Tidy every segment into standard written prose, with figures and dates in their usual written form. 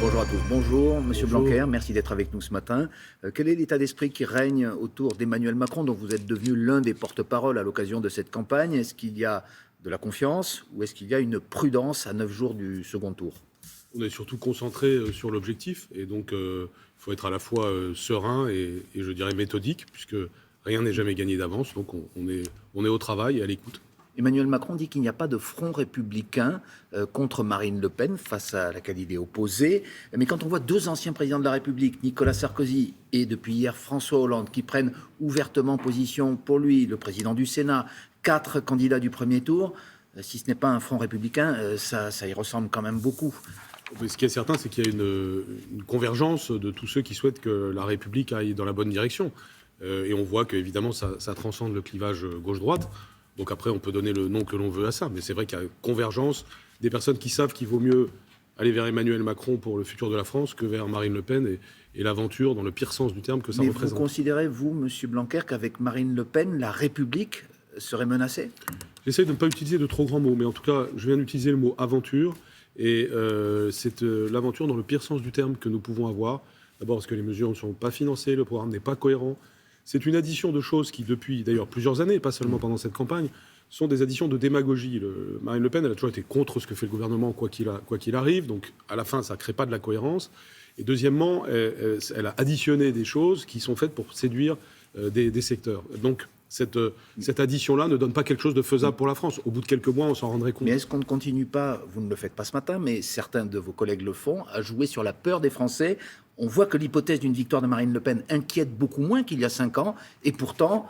Bonjour à tous. Bonjour, Monsieur Bonjour. Blanquer, merci d'être avec nous ce matin. Quel est l'état d'esprit qui règne autour d'Emmanuel Macron, dont vous êtes devenu l'un des porte-parole à l'occasion de cette campagne? Est-ce qu'il y a de la confiance ou est-ce qu'il y a une prudence à 9 jours du second tour? On est surtout concentré sur l'objectif et donc il faut être à la fois serein et je dirais méthodique puisque rien n'est jamais gagné d'avance. Donc on est au travail et à l'écoute. Emmanuel Macron dit qu'il n'y a pas de front républicain contre Marine Le Pen, face à laquelle il est opposé. Mais quand on voit deux anciens présidents de la République, Nicolas Sarkozy et depuis hier François Hollande, qui prennent ouvertement position pour lui, le président du Sénat, 4 candidats du premier tour, si ce n'est pas un front républicain, ça y ressemble quand même beaucoup. Mais ce qui est certain, c'est qu'il y a une convergence de tous ceux qui souhaitent que la République aille dans la bonne direction. Et on voit qu'évidemment, ça transcende le clivage gauche-droite. Donc après, on peut donner le nom que l'on veut à ça. Mais c'est vrai qu'il y a une convergence des personnes qui savent qu'il vaut mieux aller vers Emmanuel Macron pour le futur de la France que vers Marine Le Pen et l'aventure, dans le pire sens du terme, que ça représente. Vous considérez, vous, Monsieur Blanquer, qu'avavec Marine Le Pen, la République serait menacée? J'essaie de ne pas utiliser de trop grands mots, mais en tout cas, je viens d'utiliser le mot aventure. Et c'est l'aventure dans le pire sens du terme que nous pouvons avoir. D'abord parce que les mesures ne sont pas financées, le programme n'est pas cohérent. C'est une addition de choses qui, depuis d'ailleurs plusieurs années, pas seulement pendant cette campagne, sont des additions de démagogie. Marine Le Pen, elle a toujours été contre ce que fait le gouvernement, quoi qu'il arrive. Donc, à la fin, ça ne crée pas de la cohérence. Et deuxièmement, elle a additionné des choses qui sont faites pour séduire des secteurs. Donc, cette addition-là ne donne pas quelque chose de faisable pour la France. Au bout de quelques mois, on s'en rendrait compte. Mais est-ce qu'on ne continue pas, vous ne le faites pas ce matin, mais certains de vos collègues le font, à jouer sur la peur des Français? On voit que l'hypothèse d'une victoire de Marine Le Pen inquiète beaucoup moins qu'il y a 5 ans, et pourtant,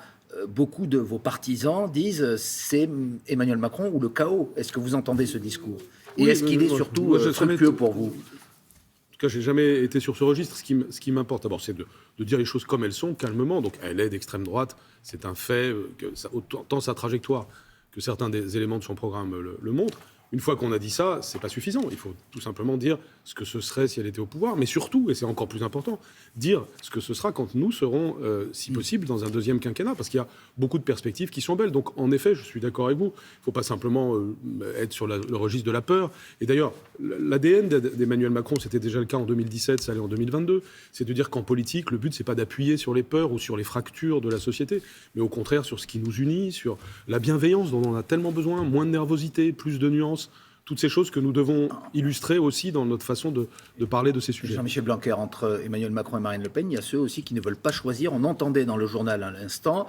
beaucoup de vos partisans disent c'est Emmanuel Macron ou le chaos. Est-ce que vous entendez ce discours? Et est-ce qu'il est surtout fructueux pour vous? En tout cas, je n'ai jamais été sur ce registre. Ce qui m'importe d'abord, c'est de dire les choses comme elles sont, calmement. Donc, elle est d'extrême droite, c'est un fait, autant sa trajectoire que certains des éléments de son programme le montrent. Une fois qu'on a dit ça, c'est pas suffisant. Il faut tout simplement dire ce que ce serait si elle était au pouvoir, mais surtout, et c'est encore plus important, dire ce que ce sera quand nous serons, si possible, dans un deuxième quinquennat, parce qu'il y a beaucoup de perspectives qui sont belles. Donc, en effet, je suis d'accord avec vous. Il ne faut pas simplement être sur le registre de la peur. Et d'ailleurs, l'ADN d'Emmanuel Macron, c'était déjà le cas en 2017, ça allait en 2022. C'est de dire qu'en politique, le but, c'est pas d'appuyer sur les peurs ou sur les fractures de la société, mais au contraire sur ce qui nous unit, sur la bienveillance dont on a tellement besoin, moins de nervosité, plus de nuances. Toutes ces choses que nous devons illustrer aussi dans notre façon de parler de ces sujets. Jean-Michel Blanquer, entre Emmanuel Macron et Marine Le Pen, il y a ceux aussi qui ne veulent pas choisir. On entendait dans le journal à l'instant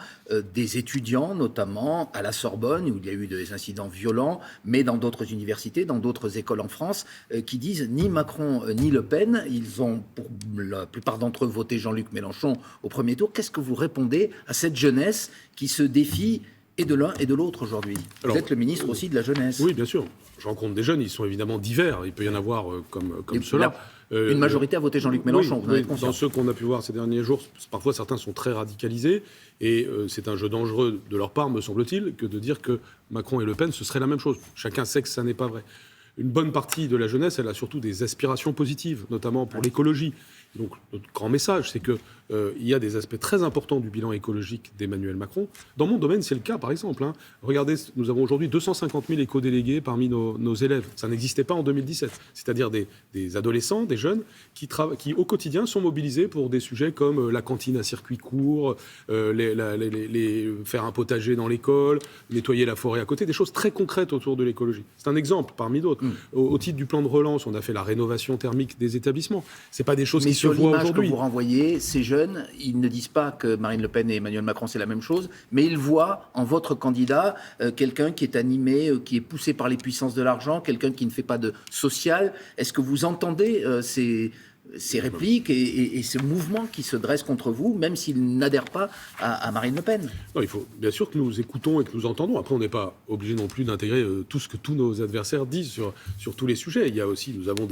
des étudiants, notamment à la Sorbonne, où il y a eu des incidents violents, mais dans d'autres universités, dans d'autres écoles en France, qui disent ni Macron ni Le Pen. Ils ont, pour la plupart d'entre eux, voté Jean-Luc Mélenchon au premier tour. Qu'est-ce que vous répondez à cette jeunesse qui se défie et de l'un et de l'autre aujourd'hui? Vous êtes le ministre aussi de la jeunesse. Oui, bien sûr. Je rencontre des jeunes, ils sont évidemment divers. Il peut y en avoir comme cela. Une majorité a voté Jean-Luc Mélenchon, vous en êtes conscient? Dans ceux qu'on a pu voir ces derniers jours, parfois certains sont très radicalisés. Et c'est un jeu dangereux de leur part, me semble-t-il, que de dire que Macron et Le Pen, ce serait la même chose. Chacun sait que ça n'est pas vrai. Une bonne partie de la jeunesse, elle a surtout des aspirations positives, notamment pour l'écologie. Donc, notre grand message, c'est qu'il y a des aspects très importants du bilan écologique d'Emmanuel Macron. Dans mon domaine, c'est le cas, par exemple. Regardez, nous avons aujourd'hui 250 000 éco-délégués parmi nos élèves. Ça n'existait pas en 2017. C'est-à-dire des adolescents, des jeunes, qui, au quotidien, sont mobilisés pour des sujets comme la cantine à circuit court, faire un potager dans l'école, nettoyer la forêt à côté, des choses très concrètes autour de l'écologie. C'est un exemple parmi d'autres. Au titre du plan de relance, on a fait la rénovation thermique des établissements. C'est pas des choses qui se voient aujourd'hui. Sur l'image que vous renvoyez, ces jeunes, ils ne disent pas que Marine Le Pen et Emmanuel Macron, c'est la même chose, mais ils voient en votre candidat quelqu'un qui est animé, qui est poussé par les puissances de l'argent, quelqu'un qui ne fait pas de social. Est-ce que vous entendez ces répliques et ce mouvement qui se dresse contre vous, même s'ils n'adhèrent pas à Marine Le Pen? Non, il faut bien sûr que nous écoutons et que nous entendons. Après, on n'est pas obligé non plus d'intégrer tout ce que tous nos adversaires disent sur tous les sujets. Il y a aussi, nous avons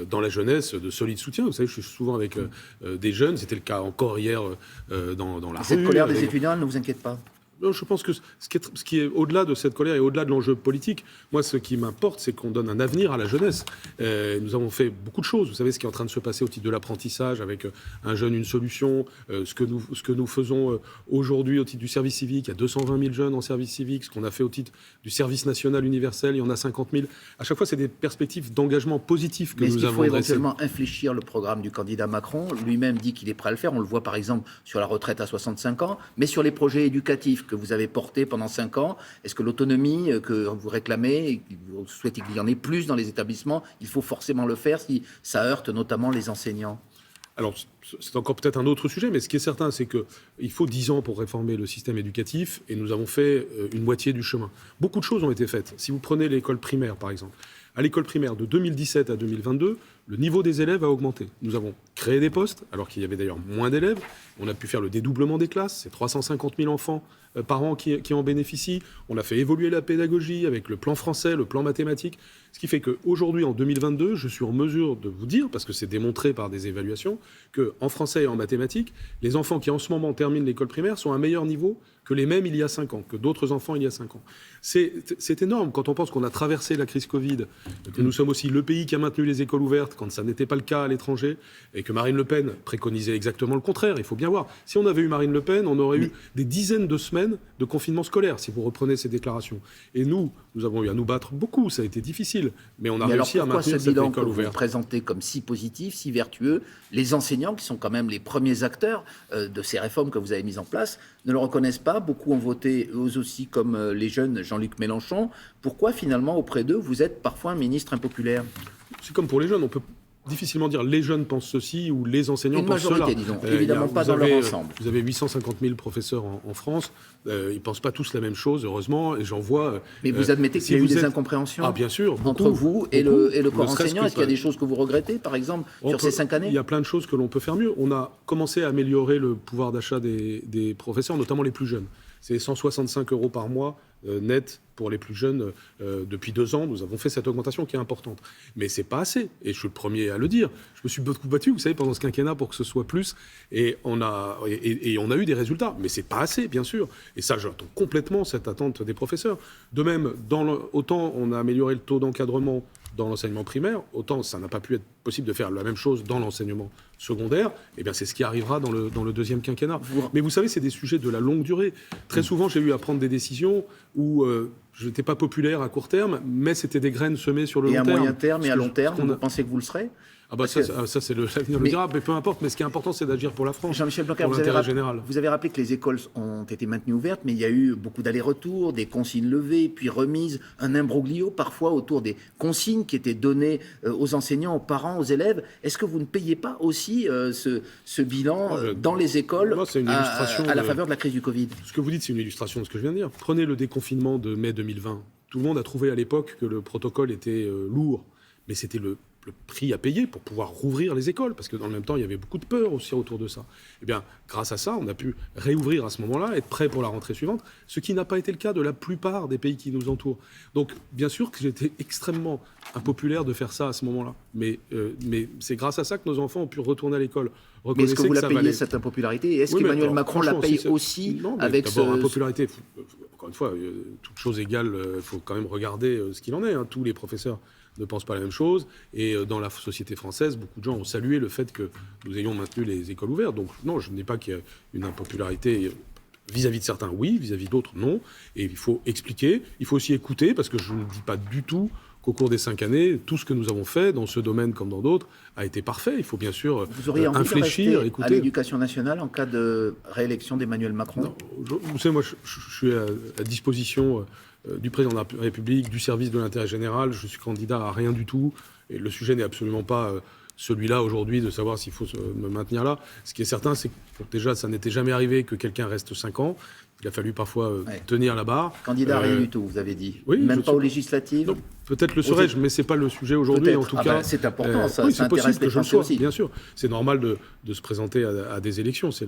dans la jeunesse de solides soutiens. Vous savez, je suis souvent avec des jeunes. C'était le cas encore hier dans la rue. Cette colère des étudiants, elle ne vous inquiète pas? Non, je pense que ce qui est au-delà de cette colère et au-delà de l'enjeu politique, moi, ce qui m'importe, c'est qu'on donne un avenir à la jeunesse. Nous avons fait beaucoup de choses. Vous savez ce qui est en train de se passer au titre de l'apprentissage avec Un jeune, une solution. Ce que nous faisons aujourd'hui au titre du service civique. Il y a 220 000 jeunes en service civique. Ce qu'on a fait au titre du service national universel, il y en a 50 000. À chaque fois, c'est des perspectives d'engagement positif que nous avons dressées. Mais est-ce qu'il faut éventuellement infléchir le programme du candidat Macron? Lui-même dit qu'il est prêt à le faire. On le voit par exemple sur la retraite à 65 ans, mais sur les projets éducatifs que vous avez portés pendant 5 ans. Est-ce que l'autonomie que vous réclamez, et que vous souhaitez qu'il y en ait plus dans les établissements, il faut forcément le faire si ça heurte notamment les enseignants? Alors, c'est encore peut-être un autre sujet, mais ce qui est certain, c'est qu'il faut 10 ans pour réformer le système éducatif, et nous avons fait une moitié du chemin. Beaucoup de choses ont été faites. Si vous prenez l'école primaire, par exemple, à l'école primaire de 2017 à 2022, le niveau des élèves a augmenté. Nous avons créé des postes, alors qu'il y avait d'ailleurs moins d'élèves. On a pu faire le dédoublement des classes. C'est 350 000 enfants par an qui en bénéficient. On a fait évoluer la pédagogie avec le plan français, le plan mathématique. Ce qui fait qu'aujourd'hui, en 2022, je suis en mesure de vous dire, parce que c'est démontré par des évaluations, qu'en français et en mathématiques, les enfants qui en ce moment terminent l'école primaire sont à un meilleur niveau que les mêmes il y a 5 ans, que d'autres enfants il y a 5 ans. C'est énorme quand on pense qu'on a traversé la crise Covid, que nous sommes aussi le pays qui a maintenu les écoles ouvertes quand ça n'était pas le cas à l'étranger, et que Marine Le Pen préconisait exactement le contraire. Il faut bien voir. Si on avait eu Marine Le Pen, on aurait eu des dizaines de semaines de confinement scolaire, si vous reprenez ces déclarations. Et nous avons eu à nous battre beaucoup, ça a été difficile, mais on a réussi à maintenir cette école ouverte. Vous présentez comme si positif, si vertueux, les enseignants, qui sont quand même les premiers acteurs de ces réformes que vous avez mises en place, ne le reconnaissent pas. Beaucoup ont voté, eux aussi, comme les jeunes, Jean-Luc Mélenchon. Pourquoi, finalement, auprès d'eux, vous êtes parfois un ministre impopulaire? C'est comme pour les jeunes, on peut difficilement dire les jeunes pensent ceci ou les enseignants pensent cela. Une majorité, disons, évidemment pas dans leur ensemble. Vous avez 850 000 professeurs en France, ils ne pensent pas tous la même chose, heureusement, et j'en vois... Mais vous admettez qu'il y a eu des incompréhensions bien sûr, entre vous et le corps enseignant? Est-ce qu'il y a des choses que vous regrettez, par exemple, sur ces 5 années? Il y a plein de choses que l'on peut faire mieux. On a commencé à améliorer le pouvoir d'achat des professeurs, notamment les plus jeunes. C'est 165 € par mois net pour les plus jeunes depuis 2 ans. Nous avons fait cette augmentation qui est importante. Mais c'est pas assez. Et je suis le premier à le dire. Je me suis beaucoup battu, vous savez, pendant ce quinquennat pour que ce soit plus. Et on a eu des résultats. Mais c'est pas assez, bien sûr. Et ça, j'entends complètement cette attente des professeurs. De même, autant on a amélioré le taux d'encadrement dans l'enseignement primaire, autant ça n'a pas pu être possible de faire la même chose dans l'enseignement secondaire. Eh bien, c'est ce qui arrivera dans le deuxième quinquennat. Mais vous savez, c'est des sujets de la longue durée. Très souvent, j'ai eu à prendre des décisions où je n'étais pas populaire à court terme, mais c'était des graines semées sur le long terme. Et à moyen terme et à long terme, vous pensez que vous le serez? Ça, c'est l'avenir le dira, mais peu importe. Mais ce qui est important, c'est d'agir pour la France, Jean-Michel Blanquer, pour l'intérêt général. Vous avez rappelé que les écoles ont été maintenues ouvertes, mais il y a eu beaucoup d'allers-retours, des consignes levées, puis remises, un imbroglio parfois autour des consignes qui étaient données aux enseignants, aux parents, aux élèves. Est-ce que vous ne payez pas aussi ce bilan dans les écoles à la faveur de la crise du Covid? Ce que vous dites, c'est une illustration de ce que je viens de dire. Prenez le déconfinement de mai 2020. Tout le monde a trouvé à l'époque que le protocole était lourd, mais c'était le prix à payer pour pouvoir rouvrir les écoles, parce que dans le même temps, il y avait beaucoup de peur aussi autour de ça. Eh bien, grâce à ça, on a pu réouvrir à ce moment-là, être prêt pour la rentrée suivante, ce qui n'a pas été le cas de la plupart des pays qui nous entourent. Donc, bien sûr que j'étais extrêmement impopulaire de faire ça à ce moment-là, mais c'est grâce à ça que nos enfants ont pu retourner à l'école. Mais est-ce que vous la payez, cette impopularité? Et est-ce qu'Emmanuel Macron la paye aussi avec ce... Impopularité, encore une fois, toute chose égale, il faut quand même regarder ce qu'il en est. Tous les professeurs ne pensent pas la même chose. Et dans la société française, beaucoup de gens ont salué le fait que nous ayons maintenu les écoles ouvertes. Donc non, je ne dis pas qu'il y a une impopularité vis-à-vis de certains, oui, vis-à-vis d'autres, non. Et il faut expliquer, il faut aussi écouter, parce que je ne dis pas du tout qu'au cours des 5 années, tout ce que nous avons fait, dans ce domaine comme dans d'autres, a été parfait. Il faut bien sûr infléchir, écouter. À l'Éducation nationale en cas de réélection d'Emmanuel Macron? Non, vous savez, moi, je suis à disposition du président de la République, du service de l'intérêt général. Je suis candidat à rien du tout. Et le sujet n'est absolument pas celui-là aujourd'hui, de savoir s'il faut me maintenir là. Ce qui est certain, c'est que déjà, ça n'était jamais arrivé que quelqu'un reste 5 ans. Il a fallu parfois tenir la barre. Candidat à rien du tout, vous avez dit. Oui, même pas aux législatives. Peut-être le serais-je, mais c'est pas le sujet aujourd'hui. En tout cas, c'est important. Ça oui, c'est intéresse possible les que je le Français sois. aussi. Bien sûr, c'est normal de se présenter à des élections. C'est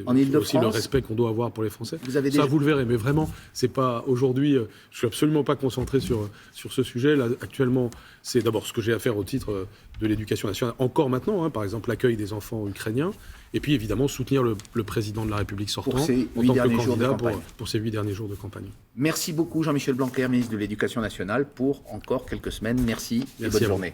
en aussi le respect qu'on doit avoir pour les Français. Vous le verrez, mais vraiment, c'est pas aujourd'hui. Je suis absolument pas concentré sur ce sujet. Là, actuellement, c'est d'abord ce que j'ai à faire au titre de l'éducation nationale. Encore maintenant, par exemple, l'accueil des enfants ukrainiens. Et puis, évidemment, soutenir le président de la République sortant. Pour ces 8 derniers jours de candidat campagne. pour ces 8 derniers jours de campagne. Merci beaucoup Jean-Michel Blanquer, ministre de l'Éducation nationale, pour encore quelques semaines. Merci et Merci bonne à vous. journée.